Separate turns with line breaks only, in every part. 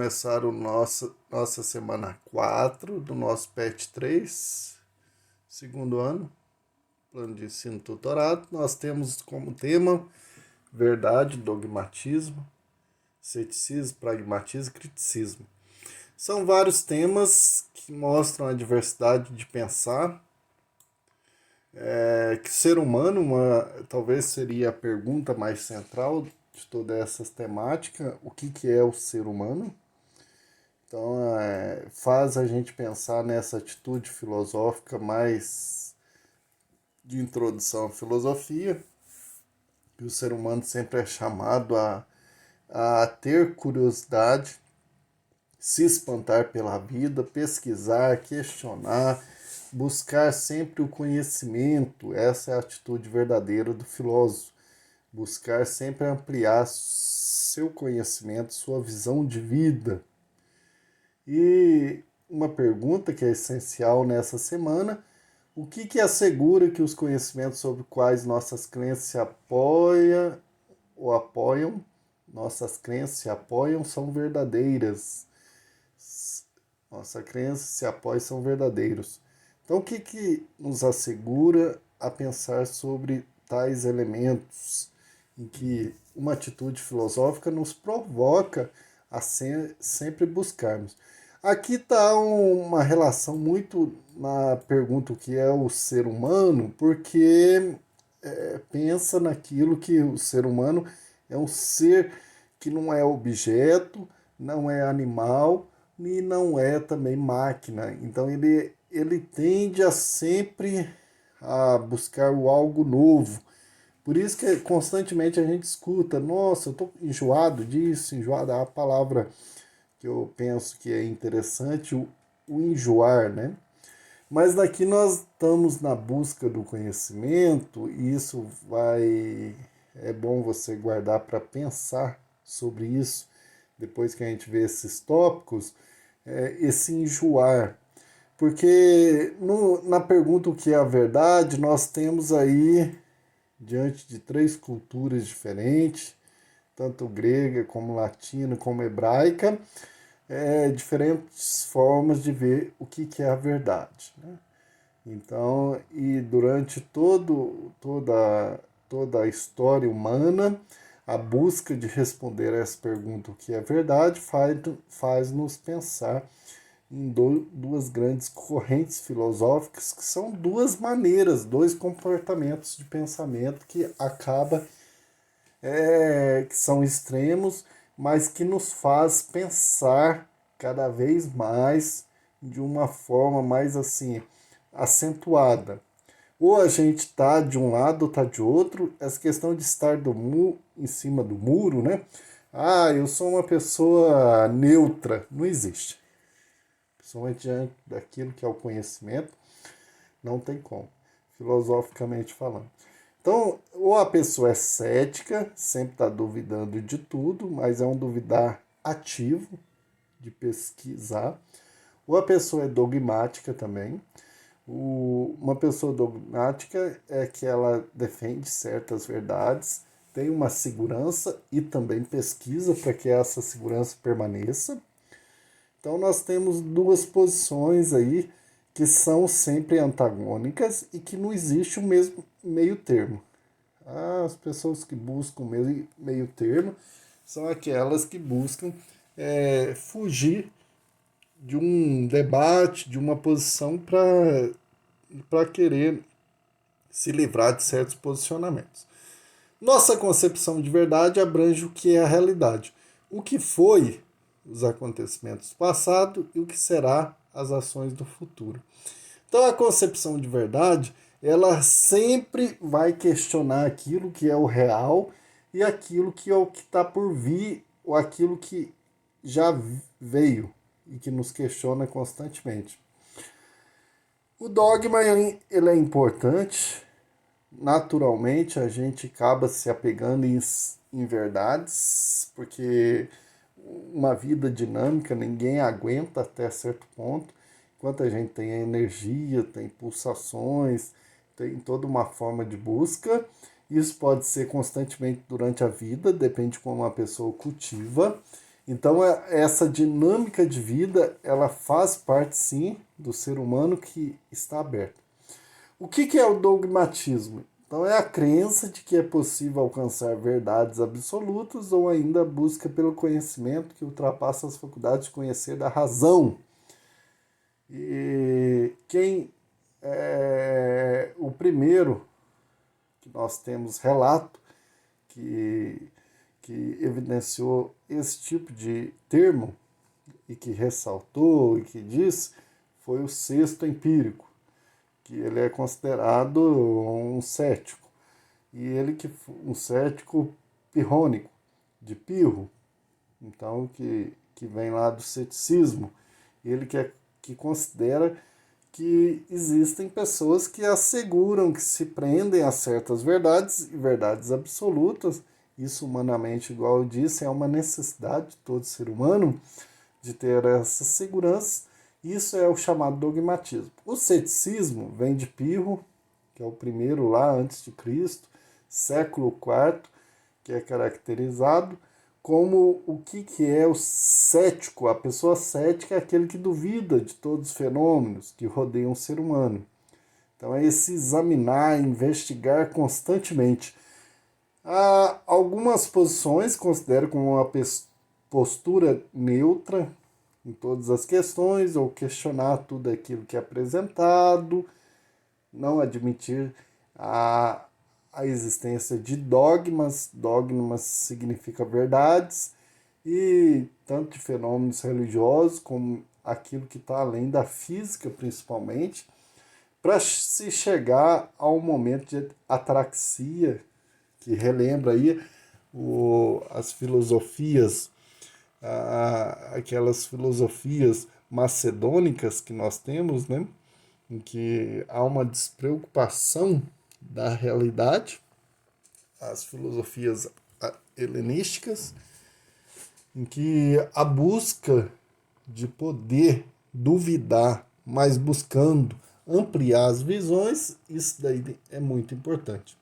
começar nossa semana 4 do nosso PET 3, segundo ano, plano de ensino tutorado. Nós temos como tema verdade, dogmatismo, ceticismo, pragmatismo e criticismo. São vários temas que mostram a diversidade de pensar, que o ser humano, talvez seria a pergunta mais central de toda essa temática, o que é o ser humano? Então, faz a gente pensar nessa atitude filosófica mais de introdução à filosofia, que o ser humano sempre é chamado a ter curiosidade, se espantar pela vida, pesquisar, questionar, buscar sempre o conhecimento. Essa é a atitude verdadeira do filósofo. Buscar sempre ampliar seu conhecimento, sua visão de vida. E uma pergunta que é essencial nessa semana: o que assegura que os conhecimentos sobre quais nossas crenças se nossas crenças se apoiam, são verdadeiras? Nossa crença se apoia são verdadeiros. Então, o que nos assegura a pensar sobre tais elementos em que uma atitude filosófica nos provoca a sempre buscarmos? Aqui está uma relação muito na pergunta o que é o ser humano, porque pensa naquilo que o ser humano é um ser que não é objeto, não é animal e não é também máquina. Então ele tende a sempre a buscar o algo novo. Por isso que constantemente a gente escuta: nossa, eu estou enjoado disso, enjoado é a palavra que eu penso que é interessante, o enjoar, né? Mas daqui nós estamos na busca do conhecimento e é bom você guardar para pensar sobre isso, depois que a gente vê esses tópicos, esse enjoar. Porque na pergunta o que é a verdade, nós temos aí, diante de três culturas diferentes, tanto grega como latina como hebraica, diferentes formas de ver o que é a verdade, né? Então, e durante toda a história humana, a busca de responder a essa pergunta, o que é verdade, faz-nos pensar em duas grandes correntes filosóficas, que são duas maneiras, dois comportamentos de pensamento que são extremos, mas que nos faz pensar cada vez mais de uma forma mais assim acentuada. Ou a gente está de um lado ou está de outro. Essa questão de estar em cima do muro, né? Ah, eu sou uma pessoa neutra. Não existe. Principalmente diante daquilo que é o conhecimento, não tem como, filosoficamente falando. Então, ou a pessoa é cética, sempre está duvidando de tudo, mas é um duvidar ativo, de pesquisar, ou a pessoa é dogmática também. Uma pessoa dogmática é que ela defende certas verdades, tem uma segurança e também pesquisa para que essa segurança permaneça. Então nós temos duas posições aí que são sempre antagônicas e que não existe o mesmo meio termo. As pessoas que buscam o meio termo são aquelas que buscam fugir de um debate, de uma posição para querer se livrar de certos posicionamentos. Nossa concepção de verdade abrange o que é a realidade, o que foi os acontecimentos do passado e o que será as ações do futuro. Então a concepção de verdade, ela sempre vai questionar aquilo que é o real e aquilo que é o que está por vir, ou aquilo que já veio e que nos questiona constantemente. O dogma ele é importante. Naturalmente a gente acaba se apegando em verdades, porque uma vida dinâmica ninguém aguenta até certo ponto. Enquanto a gente tem energia, tem pulsações, tem toda uma forma de busca. Isso pode ser constantemente durante a vida, depende de como a pessoa cultiva. Então, essa dinâmica de vida, ela faz parte, sim, do ser humano que está aberto. O que é o dogmatismo? Então, é a crença de que é possível alcançar verdades absolutas ou ainda a busca pelo conhecimento que ultrapassa as faculdades de conhecer da razão. E quem é o primeiro que nós temos relato que evidenciou esse tipo de termo e que ressaltou e que disse foi o sexto empírico, que ele é considerado um cético. E ele que um cético pirrônico, de pirro, então que vem lá do ceticismo. Ele que considera que existem pessoas que asseguram que se prendem a certas verdades e verdades absolutas. Isso, humanamente, igual eu disse, é uma necessidade de todo ser humano de ter essa segurança. Isso é o chamado dogmatismo. O ceticismo vem de Pirro, que é o primeiro lá antes de Cristo, século IV, que é caracterizado como o que é o cético. A pessoa cética é aquele que duvida de todos os fenômenos que rodeiam o ser humano. Então é esse examinar, investigar constantemente. Há algumas posições considero como uma postura neutra em todas as questões, ou questionar tudo aquilo que é apresentado, não admitir a existência de dogmas. Dogmas significa verdades, e tanto de fenômenos religiosos como aquilo que está além da física, principalmente, para se chegar ao momento de ataraxia, que relembra aí as filosofias, aquelas filosofias macedônicas que nós temos, né? Em que há uma despreocupação da realidade, as filosofias helenísticas, em que a busca de poder duvidar, mas buscando ampliar as visões, isso daí é muito importante.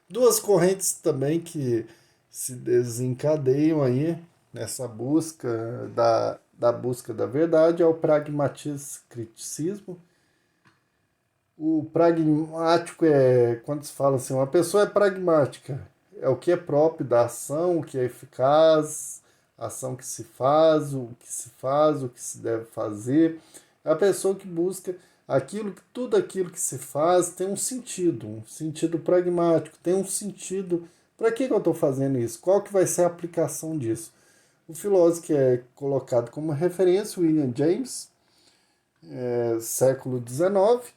Duas correntes também que se desencadeiam aí nessa busca da busca da verdade é o pragmatismo e criticismo. O pragmático é quando se fala assim, uma pessoa é pragmática, é o que é próprio da ação, o que é eficaz, a ação que se faz, o que se deve fazer. É a pessoa que busca tudo aquilo que se faz tem um sentido pragmático, tem um sentido. Para que eu estou fazendo isso? Qual que vai ser a aplicação disso? O filósofo que é colocado como referência, William James, século XIX.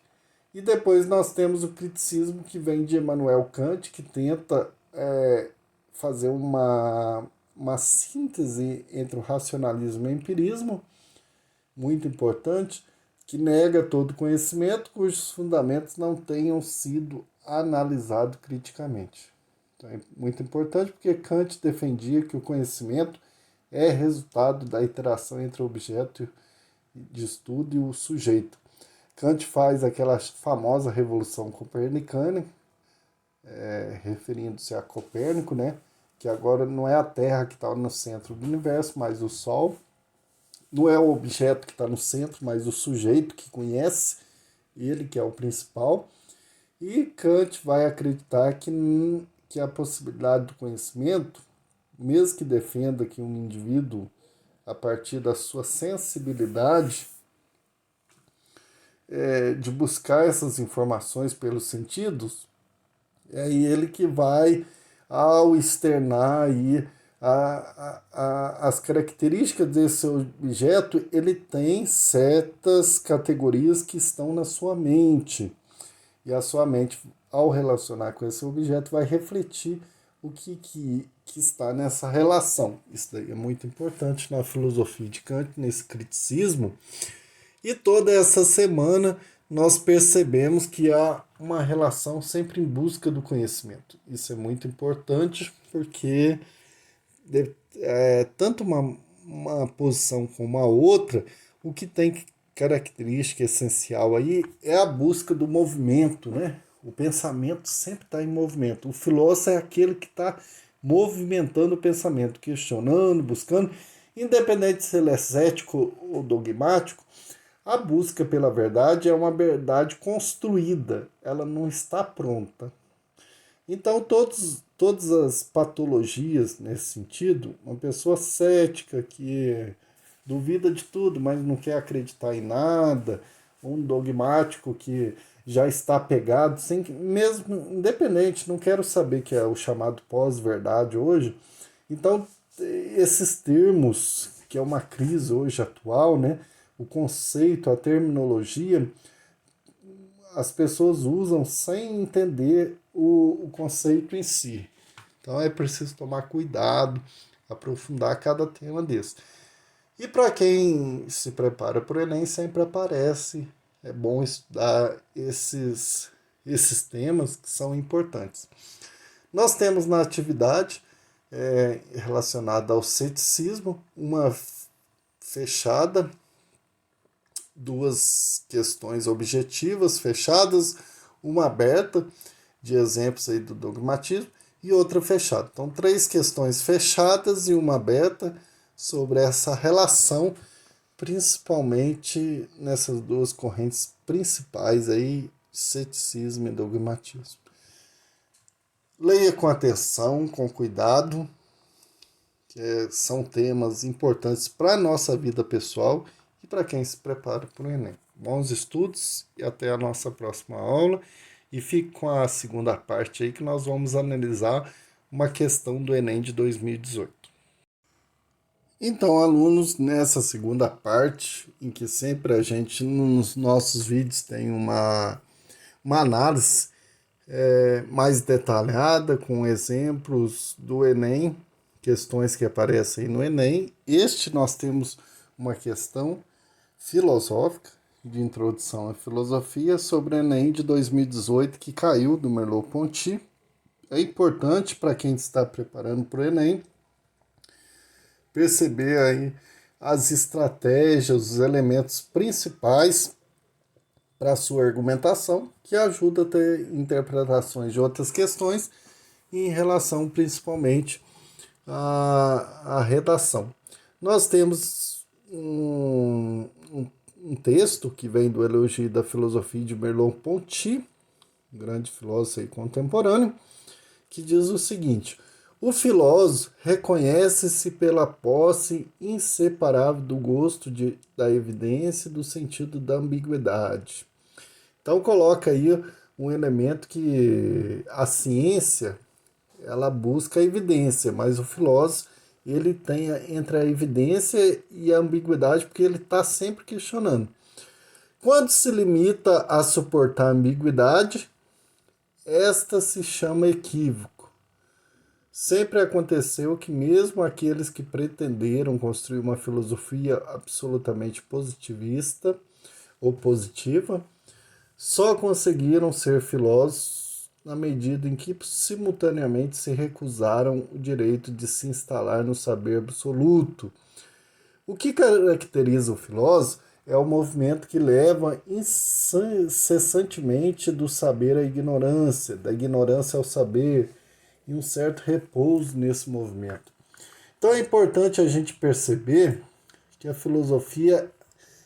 E depois nós temos o criticismo que vem de Immanuel Kant, que tenta fazer uma síntese entre o racionalismo e o empirismo, muito importante, que nega todo conhecimento cujos fundamentos não tenham sido analisados criticamente. Então é muito importante porque Kant defendia que o conhecimento é resultado da interação entre o objeto de estudo e o sujeito. Kant faz aquela famosa revolução copernicana, referindo-se a Copérnico, né? Que agora não é a Terra que está no centro do universo, mas o Sol. Não é o objeto que está no centro, mas o sujeito que conhece, ele que é o principal. E Kant vai acreditar que a possibilidade do conhecimento, mesmo que defenda que um indivíduo, a partir da sua sensibilidade, de buscar essas informações pelos sentidos, é ele que vai, ao externar aí as características desse objeto, ele tem certas categorias que estão na sua mente. E a sua mente, ao relacionar com esse objeto, vai refletir o que está nessa relação. Isso daí é muito importante na filosofia de Kant, nesse criticismo. E toda essa semana nós percebemos que há uma relação sempre em busca do conhecimento. Isso é muito importante porque tanto uma posição como a outra, o que tem característica essencial aí é a busca do movimento, né? O pensamento sempre está em movimento. O filósofo é aquele que está movimentando o pensamento, questionando, buscando. Independente se ele é cético ou dogmático, a busca pela verdade é uma verdade construída, ela não está pronta. Então, todas as patologias nesse sentido, uma pessoa cética que duvida de tudo, mas não quer acreditar em nada, um dogmático que já está pegado, sem mesmo independente, não quero saber que é o chamado pós-verdade hoje. Então, esses termos, que é uma crise hoje atual, né? O conceito, a terminologia, as pessoas usam sem entender o conceito em si. Então é preciso tomar cuidado, aprofundar cada tema desse. E para quem se prepara para o Enem, sempre aparece. É bom estudar esses temas que são importantes. Nós temos na atividade relacionada ao ceticismo uma fechada, duas questões objetivas fechadas, uma aberta de exemplos aí do dogmatismo e outra fechada. Então, três questões fechadas e uma aberta sobre essa relação, principalmente nessas duas correntes principais aí, ceticismo e dogmatismo. Leia com atenção, com cuidado, que são temas importantes para a nossa vida pessoal e para quem se prepara para o Enem. Bons estudos e até a nossa próxima aula. E fique com a segunda parte aí que nós vamos analisar uma questão do Enem de 2018. Então, alunos, nessa segunda parte, em que sempre a gente nos nossos vídeos tem uma análise mais detalhada, com exemplos do Enem, questões que aparecem no Enem. Este nós temos uma questão filosófica, de introdução à filosofia, sobre o Enem de 2018, que caiu do Merleau-Ponty. É importante para quem está preparando para o Enem perceber aí as estratégias, os elementos principais para a sua argumentação, que ajuda a ter interpretações de outras questões em relação principalmente à redação. Nós temos um texto que vem do Elogio da Filosofia de Merleau-Ponty, grande filósofo aí contemporâneo, que diz o seguinte: o filósofo reconhece-se pela posse inseparável do gosto da evidência e do sentido da ambiguidade. Então coloca aí um elemento que a ciência ela busca a evidência, mas o filósofo ele tem entre a evidência e a ambiguidade porque ele está sempre questionando. Quando se limita a suportar a ambiguidade, esta se chama equívoco. Sempre aconteceu que mesmo aqueles que pretenderam construir uma filosofia absolutamente positivista ou positiva, só conseguiram ser filósofos na medida em que simultaneamente se recusaram o direito de se instalar no saber absoluto. O que caracteriza o filósofo é o movimento que leva incessantemente do saber à ignorância, da ignorância ao saber, e um certo repouso nesse movimento. Então é importante a gente perceber que a filosofia,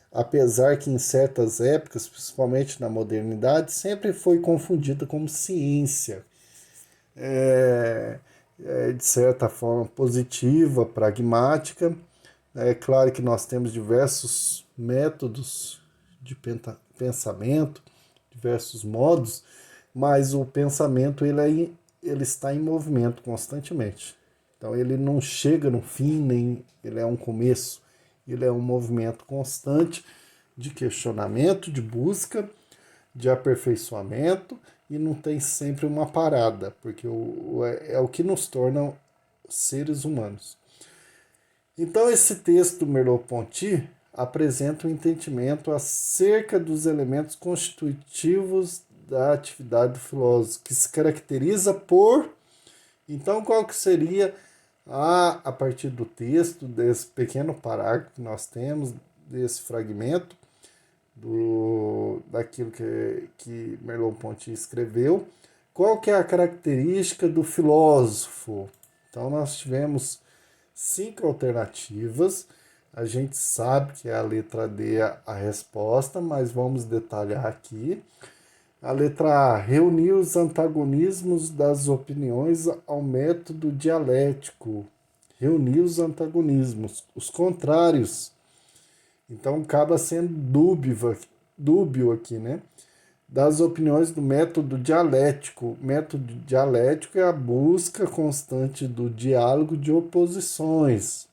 apesar que em certas épocas, principalmente na modernidade, sempre foi confundida como ciência, de certa forma positiva, pragmática. É claro que nós temos diversos métodos de pensamento, diversos modos, mas o pensamento ele está em movimento constantemente. Então ele não chega no fim, nem ele é um começo. Ele é um movimento constante de questionamento, de busca, de aperfeiçoamento e não tem sempre uma parada, porque é o que nos torna seres humanos. Então esse texto do Merleau-Ponty apresenta um entendimento acerca dos elementos constitutivos da atividade do filósofo, que se caracteriza por... Então, qual que seria, a partir do texto, desse pequeno parágrafo que nós temos, desse fragmento, daquilo que Merleau-Ponty escreveu, qual que é a característica do filósofo? Então, nós tivemos 5 alternativas. A gente sabe que é a letra D a resposta, mas vamos detalhar aqui. A letra A, reunir os antagonismos das opiniões ao método dialético. Reunir os antagonismos, os contrários. Então acaba sendo dúbio aqui, né? Das opiniões do método dialético. O método dialético é a busca constante do diálogo de oposições.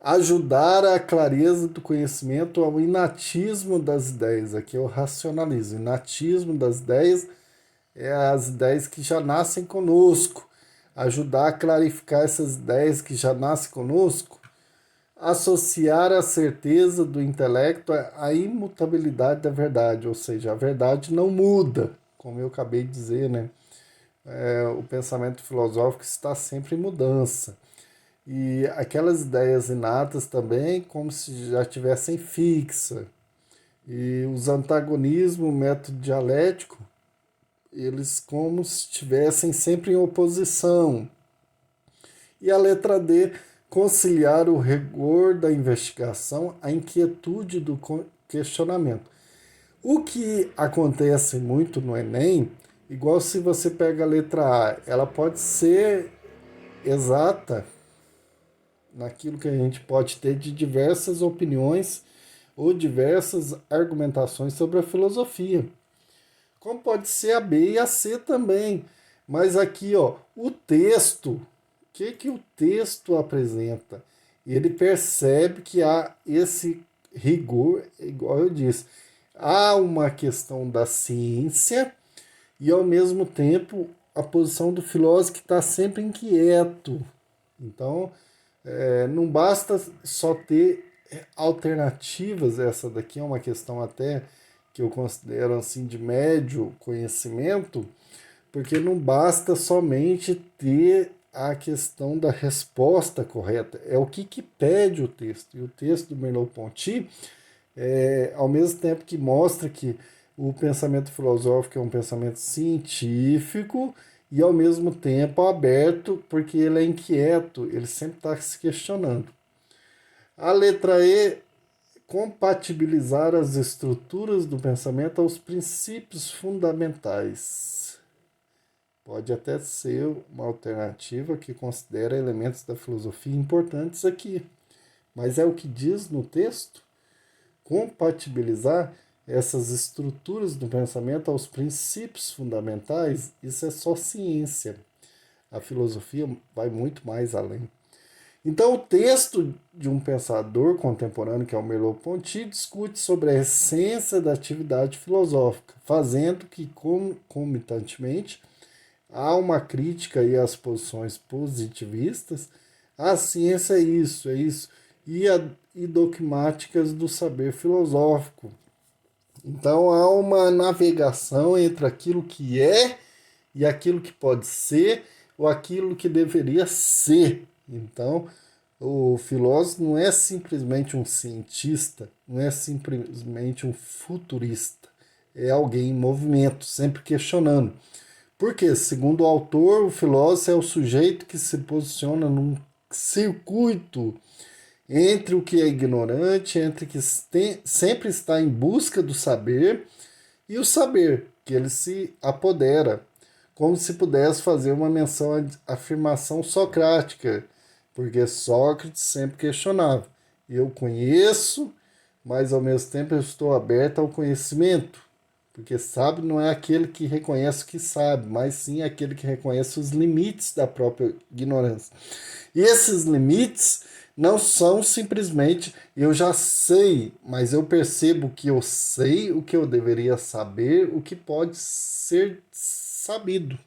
Ajudar a clareza do conhecimento ao inatismo das ideias. Aqui é o racionalismo. Inatismo das ideias é as ideias que já nascem conosco. Ajudar a clarificar essas ideias que já nascem conosco. Associar a certeza do intelecto à imutabilidade da verdade, ou seja, a verdade não muda, como eu acabei de dizer, né? O pensamento filosófico está sempre em mudança. E aquelas ideias inatas também, como se já tivessem fixa. E os antagonismos, o método dialético, eles como se estivessem sempre em oposição. E a letra D, conciliar o rigor da investigação à inquietude do questionamento. O que acontece muito no Enem, igual se você pega a letra A, ela pode ser exata naquilo que a gente pode ter de diversas opiniões ou diversas argumentações sobre a filosofia. Como pode ser a B e a C também. Mas aqui, ó, o texto, o que o texto apresenta? Ele percebe que há esse rigor, igual eu disse, há uma questão da ciência e, ao mesmo tempo, a posição do filósofo que está sempre inquieto. Então, não basta só ter alternativas, essa daqui é uma questão até que eu considero assim de médio conhecimento, porque não basta somente ter a questão da resposta correta, é o que pede o texto. E o texto do Merleau-Ponty, ao mesmo tempo que mostra que o pensamento filosófico é um pensamento científico e ao mesmo tempo aberto, porque ele é inquieto, ele sempre está se questionando. A letra E, compatibilizar as estruturas do pensamento aos princípios fundamentais. Pode até ser uma alternativa que considera elementos da filosofia importantes aqui, mas é o que diz no texto? Compatibilizar essas estruturas do pensamento aos princípios fundamentais, isso é só ciência. A filosofia vai muito mais além. Então, o texto de um pensador contemporâneo, que é o Merleau-Ponty, discute sobre a essência da atividade filosófica, fazendo que, concomitantemente, há uma crítica aí às posições positivistas, a ciência é isso, e dogmáticas do saber filosófico. Então, há uma navegação entre aquilo que é e aquilo que pode ser, ou aquilo que deveria ser. Então, o filósofo não é simplesmente um cientista, não é simplesmente um futurista, é alguém em movimento, sempre questionando. Porque, segundo o autor, o filósofo é o sujeito que se posiciona num circuito entre o que é ignorante, entre o que sempre está em busca do saber e o saber, que ele se apodera, como se pudesse fazer uma menção à afirmação socrática, porque Sócrates sempre questionava: eu conheço, mas ao mesmo tempo eu estou aberto ao conhecimento, porque sábio não é aquele que reconhece o que sabe, mas sim aquele que reconhece os limites da própria ignorância. E esses limites não são simplesmente eu já sei, mas eu percebo que eu sei o que eu deveria saber, o que pode ser sabido.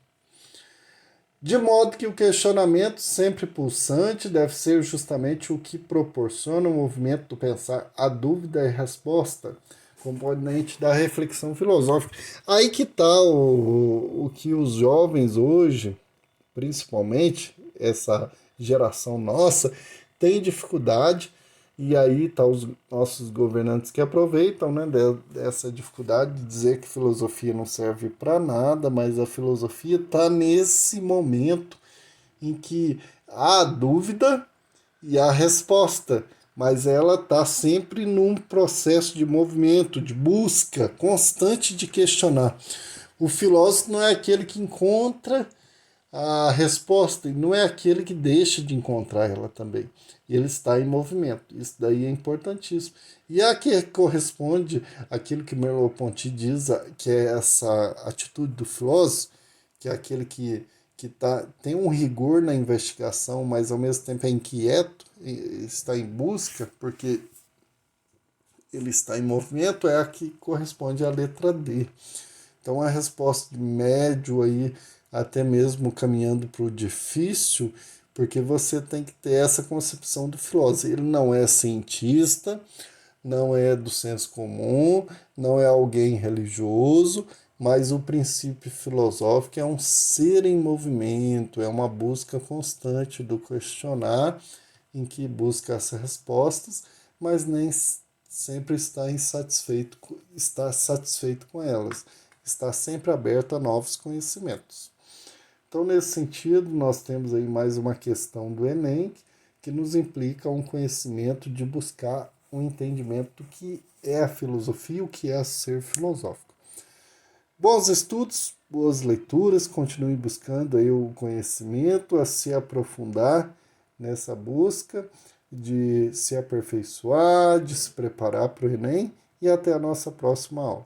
De modo que o questionamento sempre pulsante deve ser justamente o que proporciona o movimento do pensar, a dúvida e a resposta, componente da reflexão filosófica. Aí que está o que os jovens hoje, principalmente essa geração nossa, tem dificuldade, e aí tá os nossos governantes que aproveitam, né, dessa dificuldade de dizer que filosofia não serve para nada, mas a filosofia está nesse momento em que há a dúvida e a resposta, mas ela está sempre num processo de movimento, de busca constante de questionar. O filósofo não é aquele que encontra a resposta e não é aquele que deixa de encontrar ela também. Ele está em movimento. Isso daí é importantíssimo. E a que corresponde àquilo que Merleau-Ponty diz, que é essa atitude do filósofo, que é aquele que tem um rigor na investigação, mas ao mesmo tempo é inquieto, está em busca, porque ele está em movimento, é a que corresponde à letra D. Então a resposta de médio aí, até mesmo caminhando para o difícil, porque você tem que ter essa concepção do filósofo. Ele não é cientista, não é do senso comum, não é alguém religioso, mas o princípio filosófico é um ser em movimento, é uma busca constante do questionar, em que busca essas respostas, mas nem sempre está satisfeito com elas, está sempre aberto a novos conhecimentos. Então, nesse sentido, nós temos aí mais uma questão do Enem, que nos implica um conhecimento de buscar um entendimento do que é a filosofia, o que é ser filosófico. Bons estudos, boas leituras, continue buscando aí o conhecimento, a se aprofundar nessa busca de se aperfeiçoar, de se preparar para o Enem e até a nossa próxima aula.